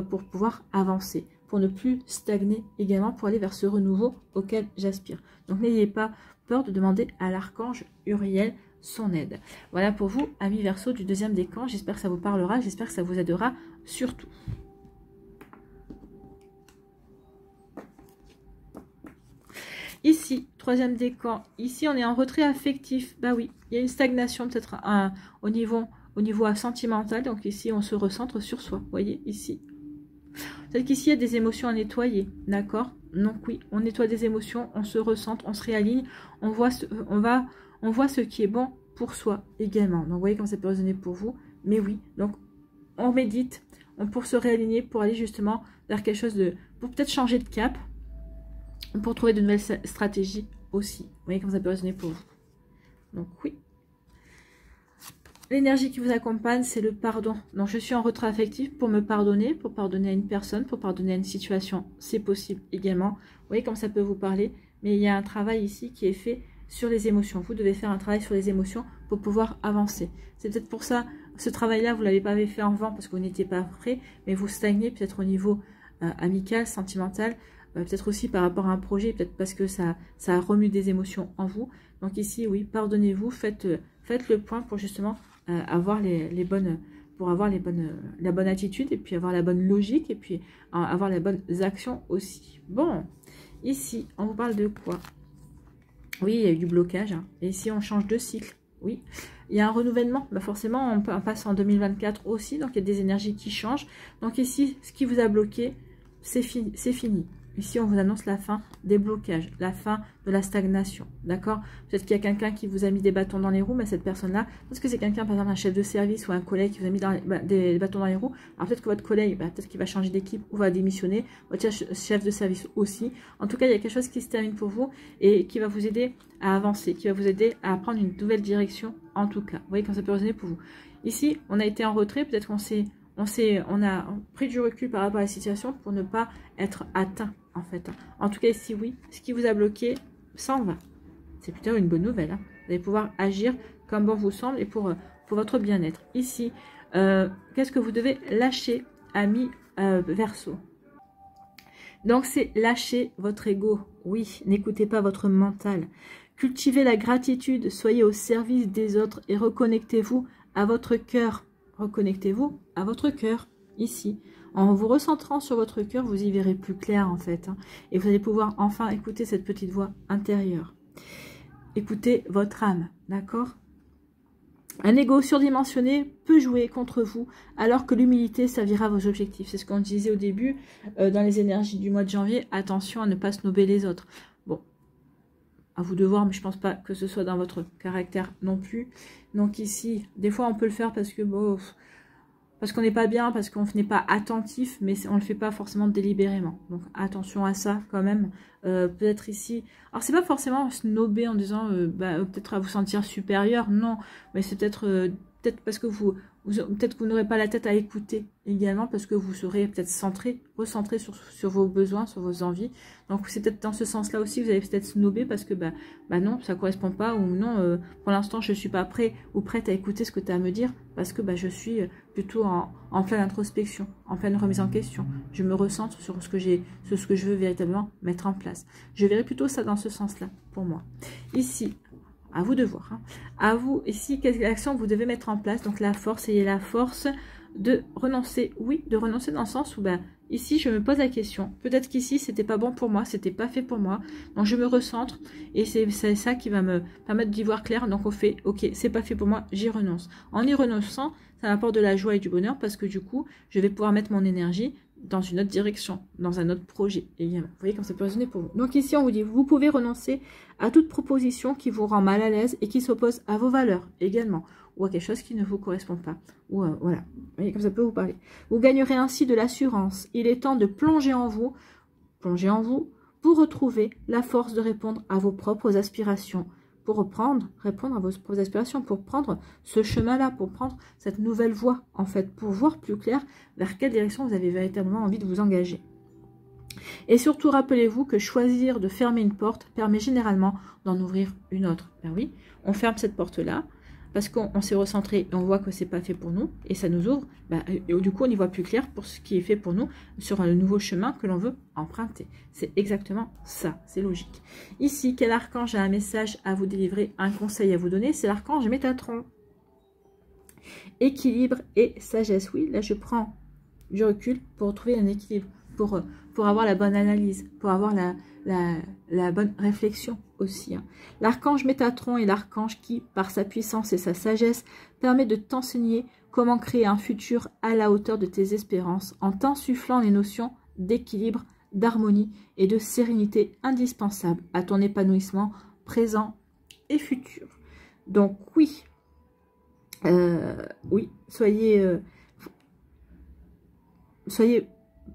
pour pouvoir avancer, pour ne plus stagner également, pour aller vers ce renouveau auquel j'aspire. Donc n'ayez pas peur de demander à l'archange Uriel son aide. Voilà pour vous, amis Verseau du deuxième décan. J'espère que ça vous parlera. J'espère que ça vous aidera surtout. Ici, troisième décan, ici on est en retrait affectif. Bah oui, il y a une stagnation peut-être au niveau sentimental. Donc ici, on se recentre sur soi. Vous voyez, ici. Peut-être qu'ici, il y a des émotions à nettoyer. D'accord? Donc oui, on nettoie des émotions, on se recentre, on se réaligne. On voit ce qui est bon pour soi également. Donc vous voyez comment ça peut résonner pour vous. Mais oui, donc on médite, pour se réaligner, pour aller justement vers quelque chose de... pour peut-être changer de cap, pour trouver de nouvelles stratégies aussi. Vous voyez comme ça peut résonner pour vous. Donc oui. L'énergie qui vous accompagne, c'est le pardon. Donc je suis en retrait affectif pour me pardonner, pour pardonner à une personne, pour pardonner à une situation. C'est possible également. Vous voyez comme ça peut vous parler. Mais il y a un travail ici qui est fait sur les émotions. Vous devez faire un travail sur les émotions pour pouvoir avancer. C'est peut-être pour ça, ce travail-là, vous ne l'avez pas fait en vent parce que vous n'étiez pas prêt, mais vous stagnez peut-être au niveau amical, sentimental, peut-être aussi par rapport à un projet, peut-être parce que ça remue des émotions en vous. Donc ici, oui, pardonnez-vous, faites le point pour justement avoir la bonne attitude et puis avoir la bonne logique et puis avoir les bonnes actions aussi. Bon, ici, on vous parle de quoi? Oui, il y a eu du blocage. Hein. Et ici, on change de cycle. Oui, il y a un renouvellement. Bah forcément, on passe en 2024 aussi. Donc, il y a des énergies qui changent. Donc ici, ce qui vous a bloqué, c'est fini. Ici, on vous annonce la fin des blocages, la fin de la stagnation, d'accord? Peut-être qu'il y a quelqu'un qui vous a mis des bâtons dans les roues, mais cette personne-là, parce que c'est quelqu'un, par exemple, un chef de service ou un collègue qui vous a mis des bâtons dans les roues, alors peut-être que votre collègue, peut-être qu'il va changer d'équipe ou va démissionner, votre chef de service aussi. En tout cas, il y a quelque chose qui se termine pour vous et qui va vous aider à avancer, qui va vous aider à prendre une nouvelle direction, en tout cas. Vous voyez quand ça peut résonner pour vous. Ici, on a été en retrait, peut-être on a pris du recul par rapport à la situation pour ne pas être atteint, en fait. En tout cas, ici, oui, ce qui vous a bloqué s'en va. C'est plutôt une bonne nouvelle. Hein. Vous allez pouvoir agir comme bon vous semble et pour votre bien-être. Ici, qu'est-ce que vous devez lâcher, ami Verseau? Donc, c'est lâcher votre ego. Oui, n'écoutez pas votre mental. Cultivez la gratitude, soyez au service des autres et reconnectez-vous à votre cœur. Reconnectez-vous à votre cœur, ici. En vous recentrant sur votre cœur, vous y verrez plus clair, en fait. Hein, et vous allez pouvoir enfin écouter cette petite voix intérieure. Écoutez votre âme, d'accord? Un ego surdimensionné peut jouer contre vous, alors que l'humilité servira à vos objectifs. C'est ce qu'on disait au début, dans les énergies du mois de janvier. Attention à ne pas snober les autres. Bon, à vous de voir, mais je pense pas que ce soit dans votre caractère non plus. Donc ici, des fois on peut le faire parce que bon, parce qu'on n'est pas bien, parce qu'on n'est pas attentif, mais on le fait pas forcément délibérément. Donc attention à ça quand même. Peut-être ici, alors c'est pas forcément snober en disant peut-être à vous sentir supérieur, non, mais c'est peut-être parce que peut-être que vous n'aurez pas la tête à écouter également, parce que vous serez peut-être recentré sur vos besoins, sur vos envies. Donc c'est peut-être dans ce sens-là aussi que vous allez peut-être snobber parce que non, ça correspond pas, ou non, pour l'instant je suis pas prêt ou prête à écouter ce que tu as à me dire, parce que je suis plutôt en pleine introspection, en pleine remise en question. Je me recentre sur ce que je veux véritablement mettre en place. Je verrai plutôt ça dans ce sens-là pour moi. Ici, à vous de voir. Hein. À vous, ici, quelle action vous devez mettre en place. Donc la force, ayez la force de renoncer. Oui, de renoncer dans le sens où, ici, je me pose la question. Peut-être qu'ici, c'était pas bon pour moi, c'était pas fait pour moi. Donc je me recentre et c'est ça qui va me permettre d'y voir clair. Donc on fait, ok, c'est pas fait pour moi, j'y renonce. En y renonçant, ça m'apporte de la joie et du bonheur parce que du coup, je vais pouvoir mettre mon énergie dans une autre direction, dans un autre projet également. Vous voyez comme ça peut résonner pour vous. Donc ici, on vous dit, vous pouvez renoncer à toute proposition qui vous rend mal à l'aise et qui s'oppose à vos valeurs également, ou à quelque chose qui ne vous correspond pas. Ou voilà, vous voyez comme ça peut vous parler. Vous gagnerez ainsi de l'assurance. Il est temps de plonger en vous pour retrouver la force de répondre à vos propres aspirations, pour répondre à vos propres aspirations, pour prendre ce chemin-là, pour prendre cette nouvelle voie, en fait, pour voir plus clair vers quelle direction vous avez véritablement envie de vous engager. Et surtout, rappelez-vous que choisir de fermer une porte permet généralement d'en ouvrir une autre. Ben oui, on ferme cette porte-là, parce qu'on s'est recentré et on voit que c'est pas fait pour nous, et ça nous ouvre, et du coup on y voit plus clair pour ce qui est fait pour nous, sur le nouveau chemin que l'on veut emprunter. C'est exactement ça, c'est logique. Ici, quel archange a un message à vous délivrer, un conseil à vous donner? C'est l'archange Métatron. Équilibre et sagesse. Oui, là je prends du recul pour trouver un équilibre, pour avoir la bonne analyse, pour avoir la bonne réflexion aussi. Hein. L'archange Métatron est l'archange qui, par sa puissance et sa sagesse, permet de t'enseigner comment créer un futur à la hauteur de tes espérances, en t'insufflant les notions d'équilibre, d'harmonie et de sérénité indispensables à ton épanouissement présent et futur. Donc oui, oui, soyez... soyez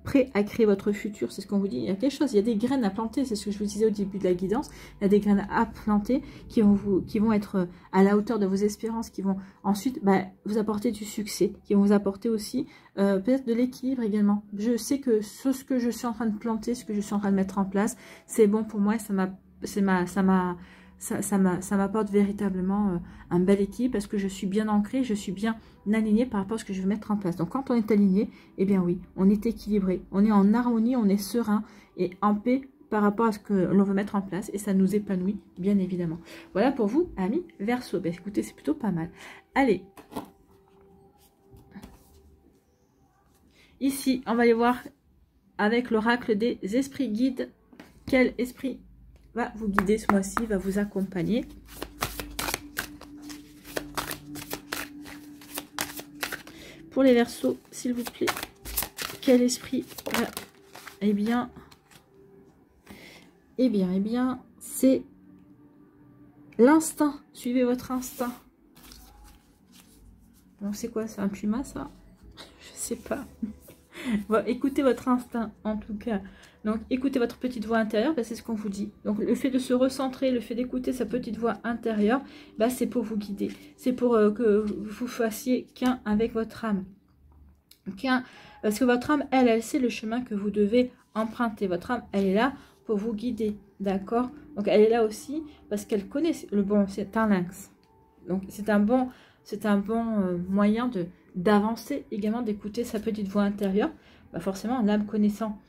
prêt à créer votre futur, c'est ce qu'on vous dit. Il y a quelque chose, il y a des graines à planter, c'est ce que je vous disais au début de la guidance. Il y a des graines à planter qui vont être à la hauteur de vos espérances, qui vont ensuite vous apporter du succès, qui vont vous apporter aussi peut-être de l'équilibre également. Je sais que ce que je suis en train de planter, ce que je suis en train de mettre en place, c'est bon pour moi, ça m'apporte véritablement un bel équilibre parce que je suis bien ancrée, je suis bien alignée par rapport à ce que je veux mettre en place. Donc quand on est aligné, eh bien oui, on est équilibré, on est en harmonie, on est serein et en paix par rapport à ce que l'on veut mettre en place et ça nous épanouit bien évidemment. Voilà pour vous, amis Verseau. Ben, écoutez, c'est plutôt pas mal. Allez, ici, on va aller voir avec l'oracle des esprits guides. Quel esprit va vous guider ce mois-ci, va vous accompagner. Pour les Verseaux, s'il vous plaît, quel esprit va... Eh bien, c'est l'instinct. Suivez votre instinct. Donc c'est quoi, c'est un puma ça? Je sais pas. Bon, écoutez votre instinct en tout cas. Donc écoutez votre petite voix intérieure, c'est ce qu'on vous dit. Donc le fait de se recentrer, le fait d'écouter sa petite voix intérieure, c'est pour vous guider. C'est pour que vous fassiez qu'un avec votre âme. Parce que votre âme, elle sait le chemin que vous devez emprunter. Votre âme, elle est là pour vous guider, d'accord? Donc elle est là aussi parce qu'elle connaît le bon, c'est un lynx. Donc c'est un bon moyen d'avancer également, d'écouter sa petite voix intérieure. Forcément, l'âme connaissant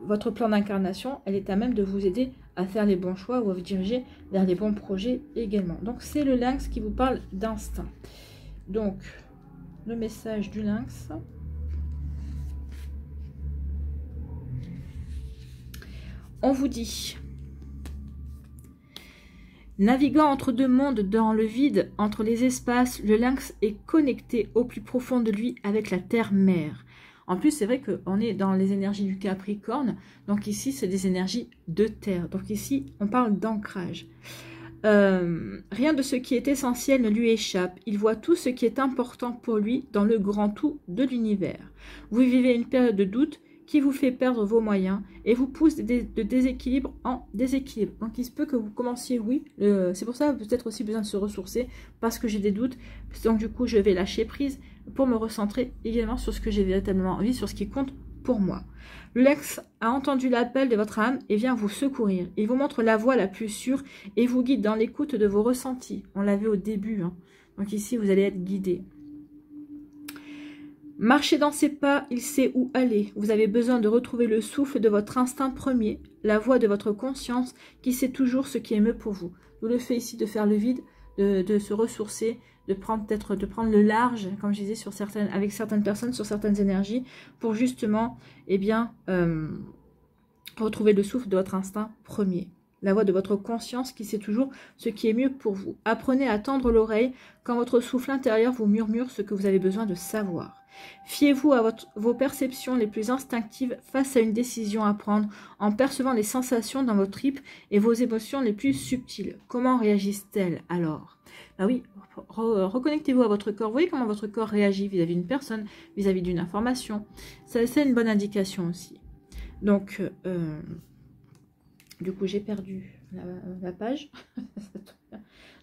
votre plan d'incarnation, elle est à même de vous aider à faire les bons choix ou à vous diriger vers les bons projets également. Donc c'est le lynx qui vous parle d'instinct. Donc le message du lynx. On vous dit: naviguant entre deux mondes dans le vide, entre les espaces, le lynx est connecté au plus profond de lui avec la terre-mère. En plus, c'est vrai qu'on est dans les énergies du Capricorne, donc ici, c'est des énergies de terre. Donc ici, on parle d'ancrage. Rien de ce qui est essentiel ne lui échappe. Il voit tout ce qui est important pour lui dans le grand tout de l'univers. Vous vivez une période de doute qui vous fait perdre vos moyens et vous pousse de déséquilibre en déséquilibre. Donc il se peut que vous commenciez, oui, c'est pour ça peut-être aussi besoin de se ressourcer parce que j'ai des doutes. Donc du coup, je vais lâcher prise pour me recentrer également sur ce que j'ai véritablement envie, sur ce qui compte pour moi. Le lynx a entendu l'appel de votre âme et vient vous secourir. Il vous montre la voie la plus sûre et vous guide dans l'écoute de vos ressentis. On l'avait au début, hein. Donc ici, vous allez être guidé. Marchez dans ses pas, il sait où aller. Vous avez besoin de retrouver le souffle de votre instinct premier, la voix de votre conscience qui sait toujours ce qui est mieux pour vous. Vous le fait ici de faire le vide, de se ressourcer, de prendre le large, comme je disais, avec certaines personnes, sur certaines énergies, pour justement, retrouver le souffle de votre instinct premier. La voix de votre conscience qui sait toujours ce qui est mieux pour vous. Apprenez à tendre l'oreille quand votre souffle intérieur vous murmure ce que vous avez besoin de savoir. Fiez-vous à vos perceptions les plus instinctives face à une décision à prendre en percevant les sensations dans vos tripes et vos émotions les plus subtiles. Comment réagissent-elles alors? Oui, reconnectez-vous à votre corps. Vous voyez comment votre corps réagit vis-à-vis d'une personne, vis-à-vis d'une information. C'est une bonne indication aussi. Donc, du coup, j'ai perdu la page.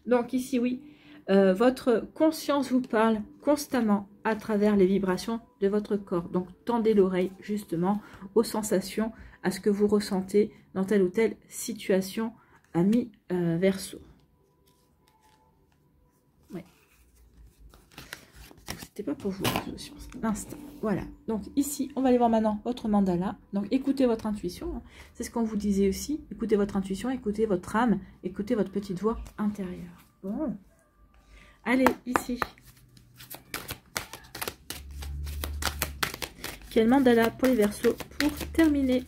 Donc ici, oui, votre conscience vous parle constamment à travers les vibrations de votre corps. Donc, tendez l'oreille justement aux sensations, à ce que vous ressentez dans telle ou telle situation, ami Verseau. Ouais. C'était pas pour vous, l'instant. Voilà. Donc ici, on va aller voir maintenant votre mandala. Donc écoutez votre intuition. Hein. C'est ce qu'on vous disait aussi. Écoutez votre intuition, écoutez votre âme, écoutez votre petite voix intérieure. Bon. Allez, ici. Quel mandala pour les Verseaux pour terminer?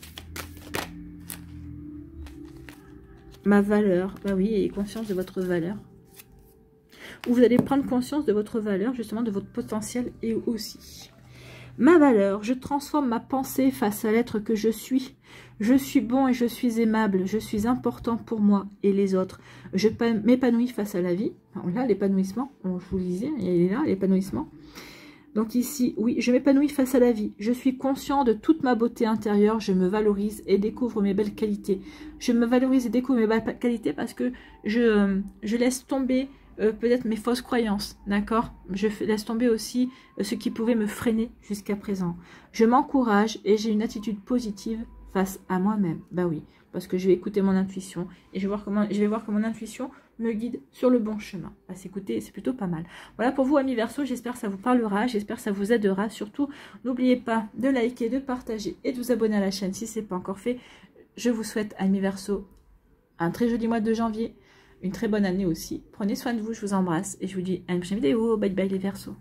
Ma valeur. Bah oui, ayez conscience de votre valeur. Où vous allez prendre conscience de votre valeur, justement de votre potentiel et aussi. Ma valeur, je transforme ma pensée face à l'être que je suis. Je suis bon et je suis aimable, je suis important pour moi et les autres. Je m'épanouis face à la vie. Alors là, l'épanouissement, je vous le disais, il est là, l'épanouissement. Donc ici, oui, je m'épanouis face à la vie. Je suis conscient de toute ma beauté intérieure. Je me valorise et découvre mes belles qualités. Je me valorise et découvre mes belles qualités parce que je laisse tomber peut-être mes fausses croyances, d'accord? Je laisse tomber aussi ce qui pouvait me freiner jusqu'à présent. Je m'encourage et j'ai une attitude positive face à moi-même. Bah oui, parce que je vais écouter mon intuition et je vais voir que mon intuition me guide sur le bon chemin. À s'écouter, c'est plutôt pas mal. Voilà pour vous, amis Verseau, j'espère que ça vous parlera, j'espère que ça vous aidera. Surtout, n'oubliez pas de liker, de partager et de vous abonner à la chaîne si ce n'est pas encore fait. Je vous souhaite, amis Verseau, un très joli mois de janvier, une très bonne année aussi. Prenez soin de vous, je vous embrasse et je vous dis à une prochaine vidéo. Bye bye les Verseaux.